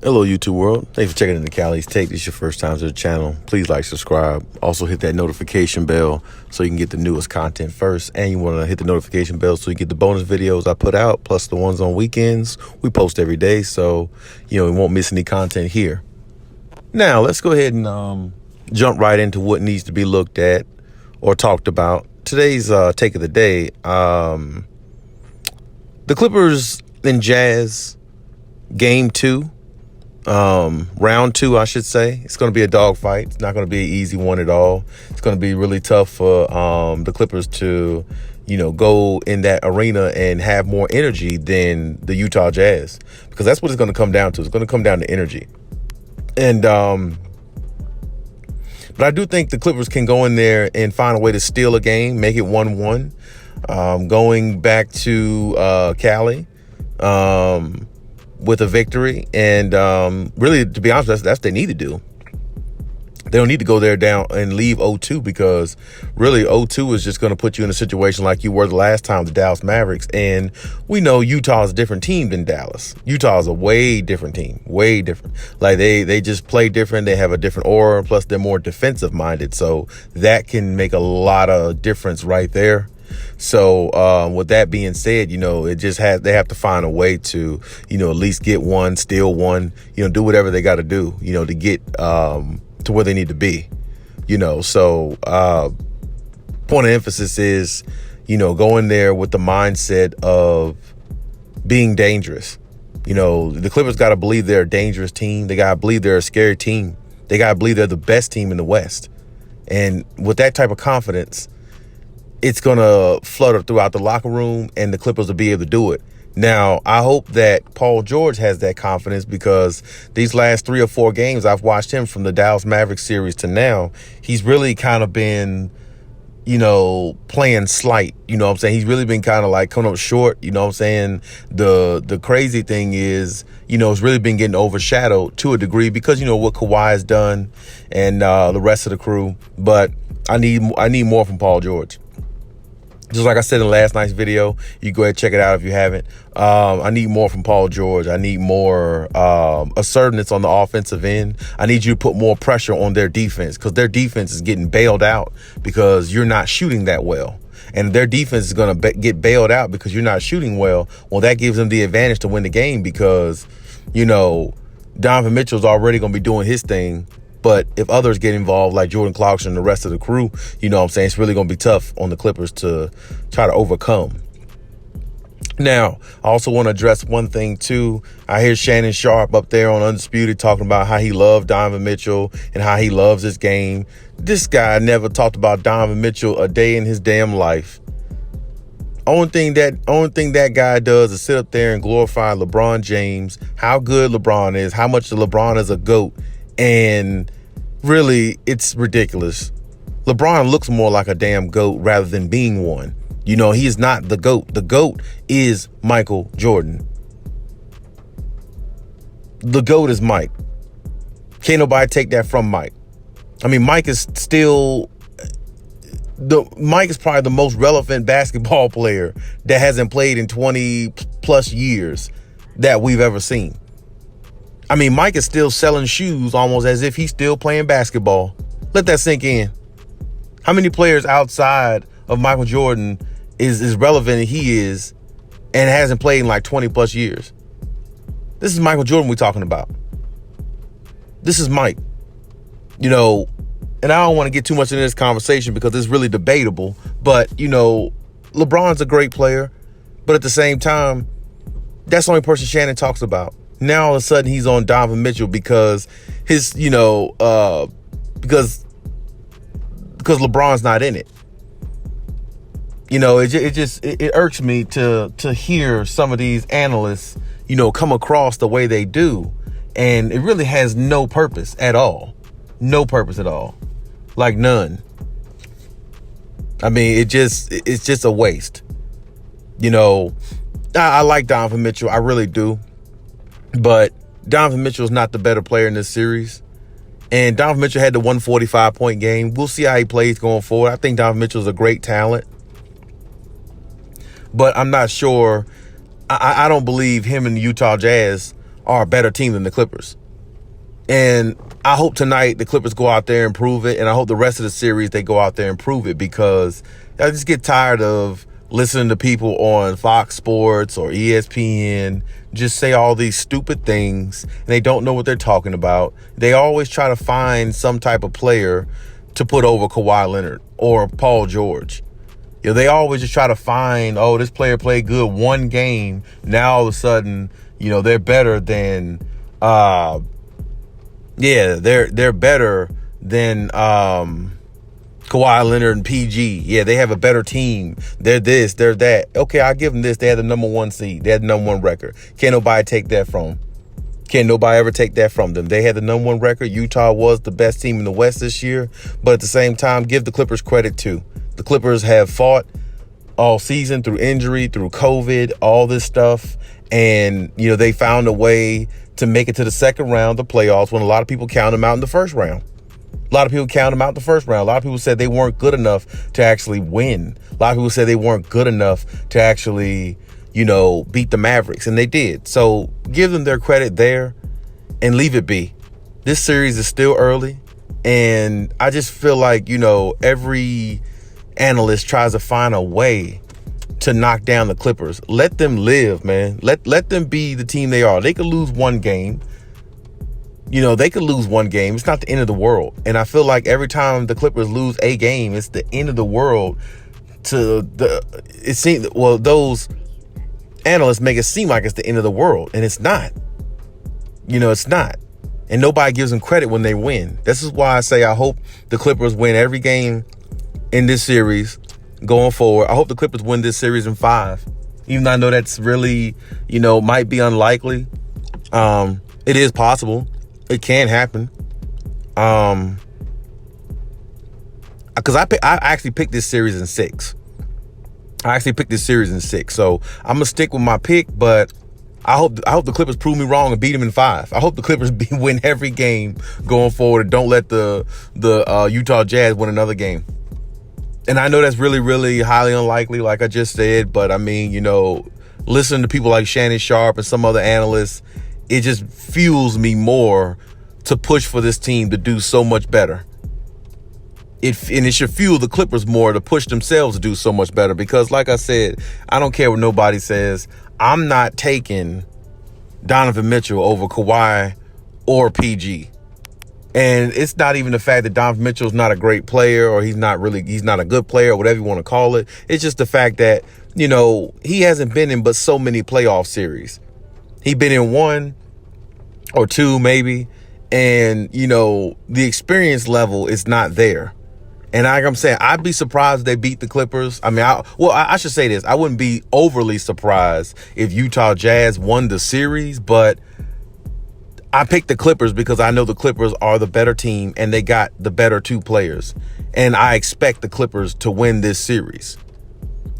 Hello, YouTube world. Thanks for checking in the Khaliis Take. This is your first time to the channel. Please like, subscribe. Also hit that notification bell so you can get the newest content first. And you want to hit the notification bell so you get the bonus videos I put out, plus the ones on weekends. We post every day, so you won't miss any content here. Now, let's go ahead and jump right into what needs to be looked at or talked about. Today's take of the day. The Clippers and Jazz game 2. Round 2, I should say. It's going to be a dogfight. It's not going to be an easy one at all. It's going to be really tough for the Clippers to, go in that arena and have more energy than the Utah Jazz, because that's what it's going to come down to. It's going to come down to energy. And but I do think the Clippers can go in there and find a way to steal a game, make it 1-1. Going back to Cali. With a victory, and really, to be honest, that's what they need to do. They don't need to go there down and leave 0-2, because really 0-2 is just going to put you in a situation like you were the last time, the Dallas Mavericks. And we know Utah is a different team than Dallas. Utah is a way different team, way different. Like they just play different. They have a different aura. Plus, they're more defensive minded, so that can make a lot of difference right there. So with that being said, they have to find a way to, at least get one, steal one, do whatever they got to do, to get to where they need to be, So point of emphasis is, go in there with the mindset of being dangerous. The Clippers got to believe they're a dangerous team. They got to believe they're a scary team. They got to believe they're the best team in the West. And with that type of confidence, it's going to flutter throughout the locker room, and the Clippers will be able to do it. Now, I hope that Paul George has that confidence, because these last 3 or 4 games I've watched him from the Dallas Mavericks series to now, he's really kind of been, playing slight. He's really been kind of like coming up short. The crazy thing is, it's really been getting overshadowed to a degree because, what Kawhi has done and the rest of the crew. But I need more from Paul George. Just like I said in last night's video, you go ahead and check it out if you haven't. I need more from Paul George. I need more assertiveness on the offensive end. I need you to put more pressure on their defense, because their defense is getting bailed out because you're not shooting that well. And their defense is going to get bailed out because you're not shooting well. Well, that gives them the advantage to win the game, because, Donovan Mitchell's already going to be doing his thing. But if others get involved, like Jordan Clarkson and the rest of the crew, it's really going to be tough on the Clippers to try to overcome. Now, I also want to address one thing, too. I hear Shannon Sharp up there on Undisputed talking about how he loved Donovan Mitchell and how he loves his game. This guy never talked about Donovan Mitchell a day in his damn life. Only thing that guy does is sit up there and glorify LeBron James, how good LeBron is, how much LeBron is a GOAT. And really, it's ridiculous. LeBron looks more like a damn GOAT rather than being one. He is not the GOAT. The GOAT is Michael Jordan. The GOAT is Mike. Can't nobody take that from Mike. Mike is still... Mike is probably the most relevant basketball player that hasn't played in 20 plus years that we've ever seen. Mike is still selling shoes almost as if he's still playing basketball. Let that sink in. How many players outside of Michael Jordan is relevant as he is and hasn't played in like 20 plus years? This is Michael Jordan we're talking about. This is Mike. And I don't want to get too much into this conversation because it's really debatable. But, LeBron's a great player. But at the same time, that's the only person Shannon talks about. Now all of a sudden he's on Donovan Mitchell because his, because LeBron's not in it. It irks me to hear some of these analysts, come across the way they do, and it really has no purpose at all. No purpose at all. Like none. It's just a waste. I like Donovan Mitchell. I really do. But Donovan Mitchell is not the better player in this series. And Donovan Mitchell had the 145-point game. We'll see how he plays going forward. I think Donovan Mitchell is a great talent. But I'm not sure. I don't believe him and the Utah Jazz are a better team than the Clippers. And I hope tonight the Clippers go out there and prove it. And I hope the rest of the series they go out there and prove it, because I just get tired of listening to people on Fox Sports or ESPN just say all these stupid things and they don't know what they're talking about. They always try to find some type of player to put over Kawhi Leonard or Paul George. You know, they always just try to find, oh, this player played good one game. Now all of a sudden, you know, they're better than they're better than Kawhi Leonard and PG. Yeah, they have a better team. They're this, they're that. Okay, I'll give them this. They had the number 1 seed. They had the number 1 record. Can't nobody take that from them. Can't nobody ever take that from them. They had the number 1 record. Utah was the best team in the West this year. But at the same time, give the Clippers credit too. The Clippers have fought all season through injury, through COVID, all this stuff. And, you know, they found a way to make it to the second round of the playoffs when a lot of people count them out in the first round. A lot of people count them out in the first round. A lot of people said they weren't good enough to actually win. A lot of people said they weren't good enough to actually, you know, beat the Mavericks. And they did. So give them their credit there and leave it be. This series is still early. And I just feel like, you know, every analyst tries to find a way to knock down the Clippers. Let them live, man. Let them be the team they are. They could lose one game. You know, they could lose one game. It's not the end of the world. And I feel like every time the Clippers lose a game, it's the end of the world those analysts make it seem like it's the end of the world. And it's not. You know, it's not. And nobody gives them credit when they win. This is why I say I hope the Clippers win every game in this series going forward. I hope the Clippers win this series in 5. Even though I know that's really, you know, might be unlikely. It is possible. It can happen. Because I actually picked this series in 6. So I'm gonna stick with my pick, but I hope the Clippers prove me wrong and beat them in 5. I hope the Clippers win every game going forward and don't let the Utah Jazz win another game. And I know that's really, really highly unlikely, like I just said. But I mean, you know, listening to people like Shannon Sharp and some other analysts, it just fuels me more to push for this team to do so much better. It should fuel the Clippers more to push themselves to do so much better. Because like I said, I don't care what nobody says. I'm not taking Donovan Mitchell over Kawhi or PG. And it's not even the fact that Donovan Mitchell's not a great player or he's not a good player or whatever you want to call it. It's just the fact that, you know, he hasn't been in but so many playoff series. He's been in 1 or 2 maybe. And, you know, the experience level is not there. And like I'm saying, I'd be surprised if they beat the Clippers. I mean, I should say this. I wouldn't be overly surprised if Utah Jazz won the series, but I picked the Clippers because I know the Clippers are the better team and they got the better 2 players. And I expect the Clippers to win this series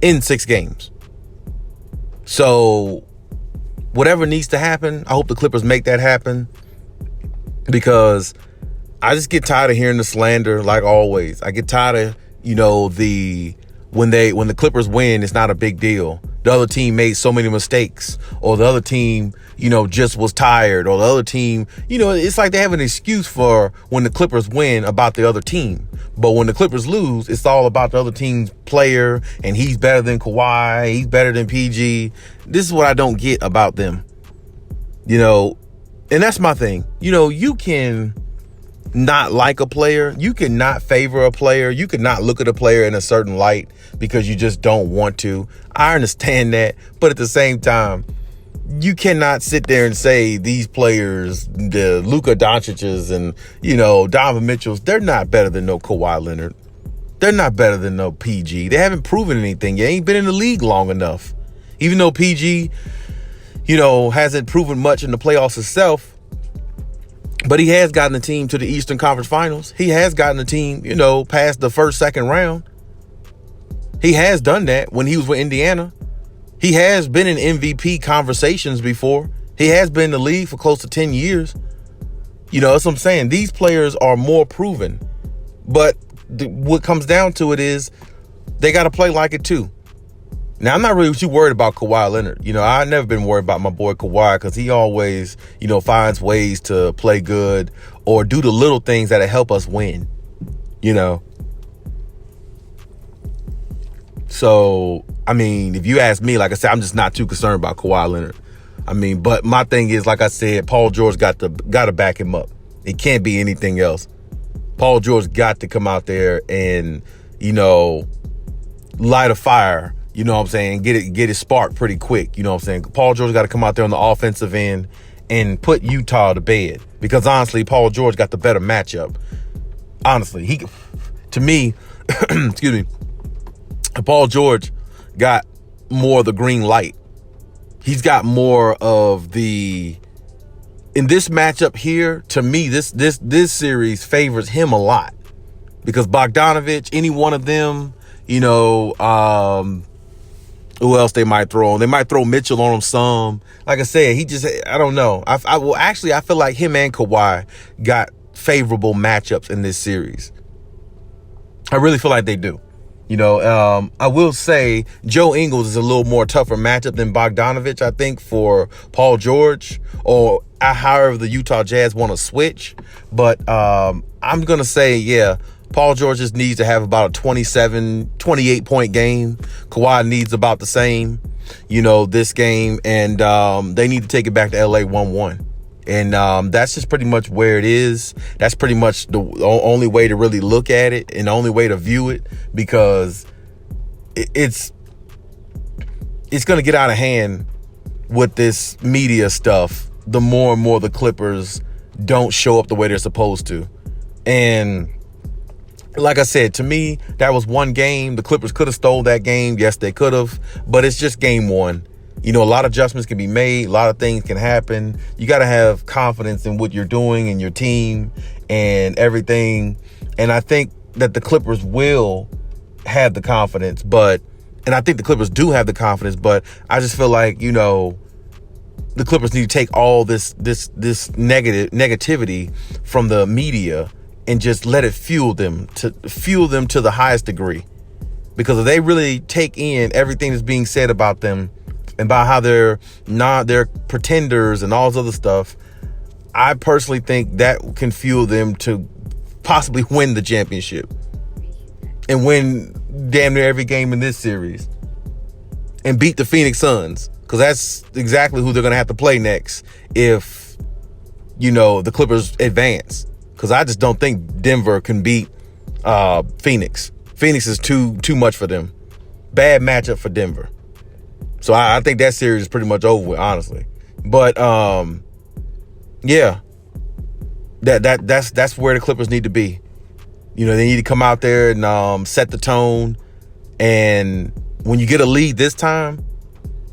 in 6 games. So whatever needs to happen, I hope the Clippers make that happen, because I just get tired of hearing the slander like always. I get tired of, you know, when the Clippers win, it's not a big deal. The other team made so many mistakes, or the other team, you know, just was tired, or the other team, you know, it's like they have an excuse for when the Clippers win about the other team. But when the Clippers lose, it's all about the other team's player, and he's better than Kawhi, he's better than PG. This is what I don't get about them. You know, and that's my thing. You know, you can not like a player. You can not favor a player. You can not look at a player in a certain light because you just don't want to. I understand that. But at the same time, you cannot sit there and say these players, the Luka Doncic's and, you know, Donovan Mitchell's, they're not better than no Kawhi Leonard. They're not better than no PG. They haven't proven anything. They ain't been in the league long enough. Even though PG, you know, hasn't proven much in the playoffs itself, but he has gotten the team to the Eastern Conference Finals. He has gotten the team, you know, past the first, second round. He has done that when he was with Indiana. He has been in MVP conversations before. He has been in the league for close to 10 years. You know, that's what I'm saying. These players are more proven. But what comes down to it is they got to play like it too. Now, I'm not really too worried about Kawhi Leonard. I've never been worried about my boy Kawhi because he always, finds ways to play good or do the little things that help us win, So, if you ask me, like I said, I'm just not too concerned about Kawhi Leonard. But my thing is, like I said, Paul George got to back him up. It can't be anything else. Paul George got to come out there and, light a fire. Get it sparked pretty quick. Paul George got to come out there on the offensive end and put Utah to bed because honestly, Paul George got the better matchup. Honestly, to me, excuse me, Paul George got more of the green light. He's got more of in this matchup here. To me, this series favors him a lot because Bogdanovich, any one of them, who else they might throw on? They might throw Mitchell on him some. Like I said, I don't know. I feel like him and Kawhi got favorable matchups in this series. I really feel like they do. I will say Joe Ingles is a little more tougher matchup than Bogdanovich, I think, for Paul George or however the Utah Jazz want to switch. But I'm going to say, yeah, Paul George just needs to have about a 27, 28-point game. Kawhi needs about the same, this game. And they need to take it back to L.A. 1-1. And that's just pretty much where it is. That's pretty much the only way to really look at it and the only way to view it because it's going to get out of hand with this media stuff the more and more the Clippers don't show up the way they're supposed to. And like I said, to me, that was one game. The Clippers could have stole that game. Yes, they could have. But it's just game one. A lot of adjustments can be made. A lot of things can happen. You got to have confidence in what you're doing and your team and everything. And I think that the Clippers will have the confidence. And I think the Clippers do have the confidence. But I just feel like, the Clippers need to take all this negativity from the media and just let it fuel them to the highest degree. Because if they really take in everything that's being said about them and about how they're pretenders and all this other stuff, I personally think that can fuel them to possibly win the championship and win damn near every game in this series and beat the Phoenix Suns. Because that's exactly who they're going to have to play next if, the Clippers advance. Because I just don't think Denver can beat Phoenix. Phoenix is too much for them. Bad matchup for Denver. So I think that series is pretty much over with, honestly. But yeah, that's where the Clippers need to be. They need to come out there and set the tone. And when you get a lead this time,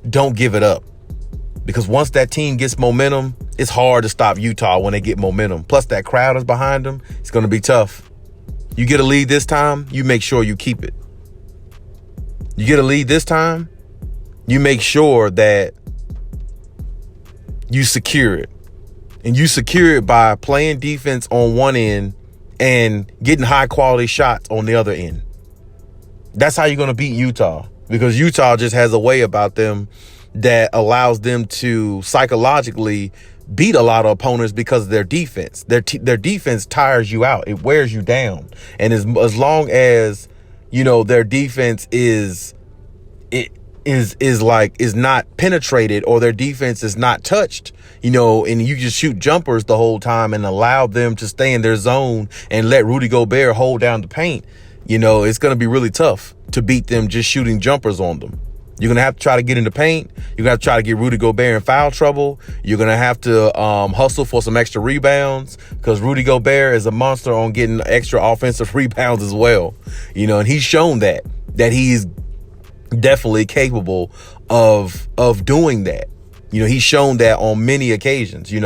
don't give it up. Because once that team gets momentum, it's hard to stop Utah when they get momentum. Plus, that crowd is behind them. It's going to be tough. You get a lead this time, you make sure you keep it. You get a lead this time, you make sure that you secure it. And you secure it by playing defense on one end and getting high-quality shots on the other end. That's how you're going to beat Utah. Because Utah just has a way about them that allows them to psychologically beat a lot of opponents because of their defense. Their defense tires you out. It wears you down. And as long as, their defense is not penetrated or their defense is not touched, and you just shoot jumpers the whole time and allow them to stay in their zone and let Rudy Gobert hold down the paint, it's going to be really tough to beat them just shooting jumpers on them. You're going to have to try to get in the paint. You're going to have to try to get Rudy Gobert in foul trouble. You're going to have to hustle for some extra rebounds because Rudy Gobert is a monster on getting extra offensive rebounds as well. And he's shown that he's definitely capable of doing that. He's shown that on many occasions. He's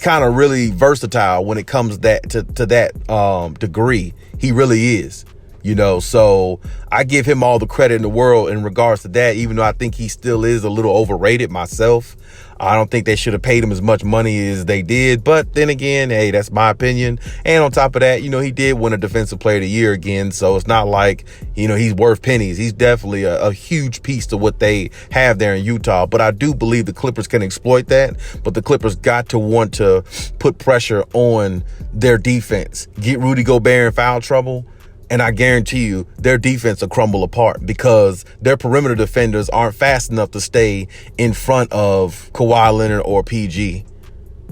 kind of really versatile when it comes to that degree. He really is. So I give him all the credit in the world in regards to that, even though I think he still is a little overrated myself. I don't think they should have paid him as much money as they did. But then again, hey, that's my opinion. And on top of that, he did win a Defensive Player of the Year again. So it's not like, he's worth pennies. He's definitely a huge piece to what they have there in Utah. But I do believe the Clippers can exploit that. But the Clippers got to want to put pressure on their defense, get Rudy Gobert in foul trouble. And I guarantee you their defense will crumble apart because their perimeter defenders aren't fast enough to stay in front of Kawhi Leonard or PG.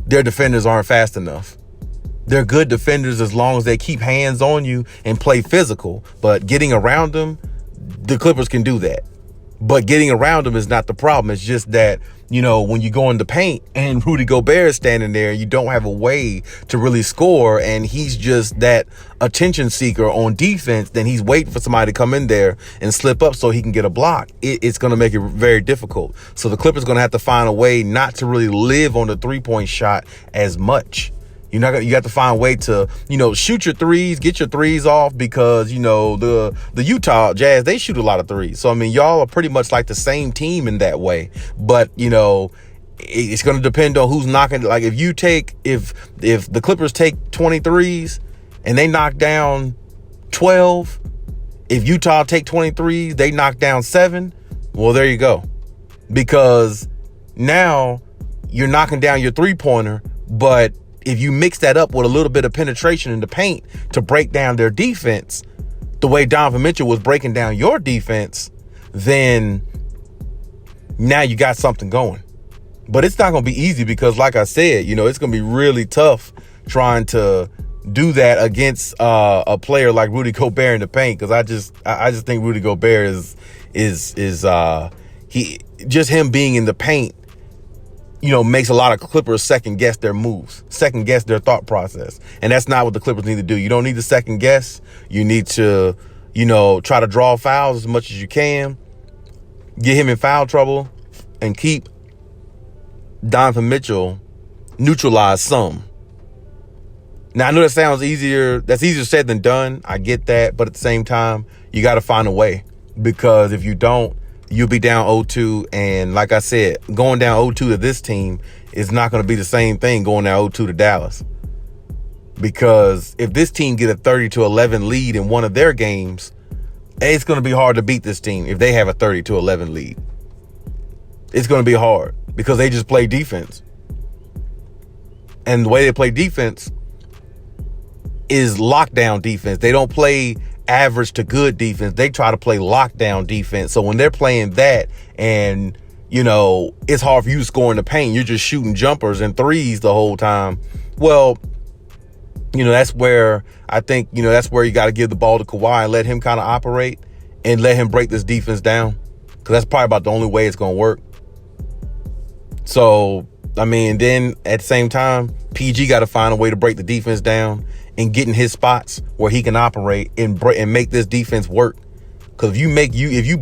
Their defenders aren't fast enough. They're good defenders as long as they keep hands on you and play physical. But getting around them, the Clippers can do that. But getting around them is not the problem. It's just that, when you go in the paint and Rudy Gobert is standing there, you don't have a way to really score. And he's just that attention seeker on defense. Then he's waiting for somebody to come in there and slip up so he can get a block. It's going to make it very difficult. So the Clippers going to have to find a way not to really live on the 3-point shot as much. You have to find a way to, shoot your threes, get your threes off because, the Utah Jazz, they shoot a lot of threes. So, y'all are pretty much like the same team in that way. But, it's going to depend on who's knocking. Like if the Clippers take 20 threes and they knock down 12, if Utah take 20 threes, they knock down 7. Well, there you go. Because now you're knocking down your 3-pointer, but if you mix that up with a little bit of penetration in the paint to break down their defense, the way Donovan Mitchell was breaking down your defense, then now you got something going. But it's not going to be easy because, like I said, it's going to be really tough trying to do that against a player like Rudy Gobert in the paint because I just think Rudy Gobert is him being in the paint, makes a lot of Clippers second guess their moves, second guess their thought process. And that's not what the Clippers need to do. You don't need to second guess. You need to, try to draw fouls as much as you can, get him in foul trouble, and keep Donovan Mitchell neutralized some. Now, I know that sounds easier. That's easier said than done. I get that. But at the same time, you got to find a way because if you don't, you'll be down 0-2. And like I said, going down 0-2 to this team is not going to be the same thing going down 0-2 to Dallas. Because if this team get a 30-11 lead in one of their games, it's going to be hard to beat this team if they have a 30-11 lead. It's going to be hard because they just play defense. And the way they play defense is lockdown defense. They don't play average to good defense. They try to play lockdown defense. So when they're playing that and, it's hard for you to score in the paint, you're just shooting jumpers and threes the whole time. Well, that's where I think, that's where you got to give the ball to Kawhi and let him kind of operate and let him break this defense down. Because that's probably about the only way it's going to work. So, then at the same time, PG got to find a way to break the defense down and get in his spots where he can operate and make this defense work. Because if you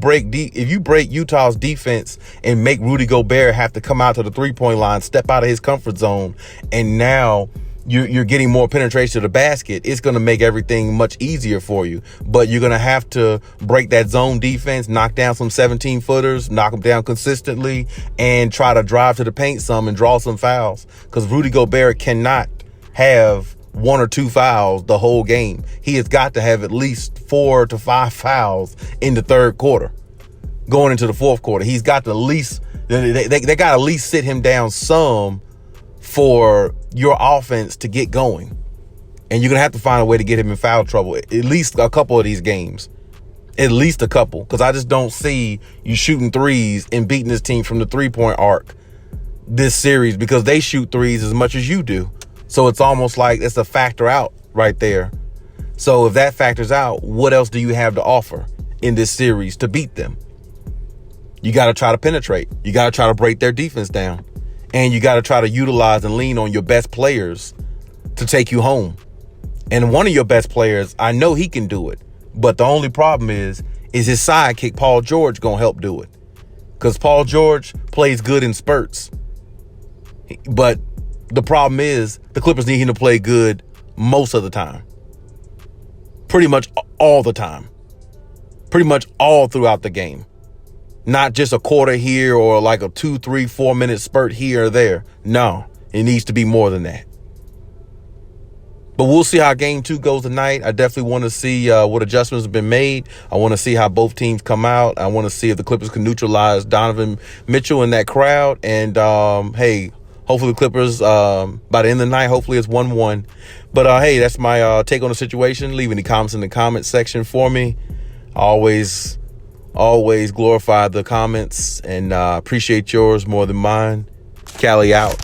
break Utah's defense and make Rudy Gobert have to come out to the 3-point line, step out of his comfort zone, and now you're getting more penetration to the basket, it's going to make everything much easier for you. But you're going to have to break that zone defense, knock down some 17-footers, knock them down consistently, and try to drive to the paint some and draw some fouls. Because Rudy Gobert cannot have 1 or 2 fouls the whole game. He has got to have at least 4 to 5 fouls in the third quarter. Going into the fourth quarter, he's got to at least, they got to at least sit him down some for your offense to get going. And you're going to have to find a way to get him in foul trouble, at least a couple of these games. At least a couple. Because I just don't see you shooting threes and beating this team from the 3-point arc this series because they shoot threes as much as you do. So it's almost like it's a factor out right there. So if that factors out, what else do you have to offer in this series to beat them? You got to try to penetrate. You got to try to break their defense down. And you got to try to utilize and lean on your best players to take you home. And one of your best players, I know he can do it. But the only problem is his sidekick, Paul George, going to help do it. Because Paul George plays good in spurts. But the problem is the Clippers need him to play good most of the time. pretty much all the time, pretty much all throughout the game. Not just a quarter here or like a 2, 3, 4 minute spurt here or there. No, it needs to be more than that. But we'll see how game 2 goes tonight. I definitely want to see what adjustments have been made. I want to see how both teams come out. I want to see if the Clippers can neutralize Donovan Mitchell in that crowd. And, hey, hopefully the Clippers, by the end of the night, hopefully it's 1-1. But, hey, that's my take on the situation. Leave any comments in the comment section for me. Always glorify the comments and appreciate yours more than mine. Cali out.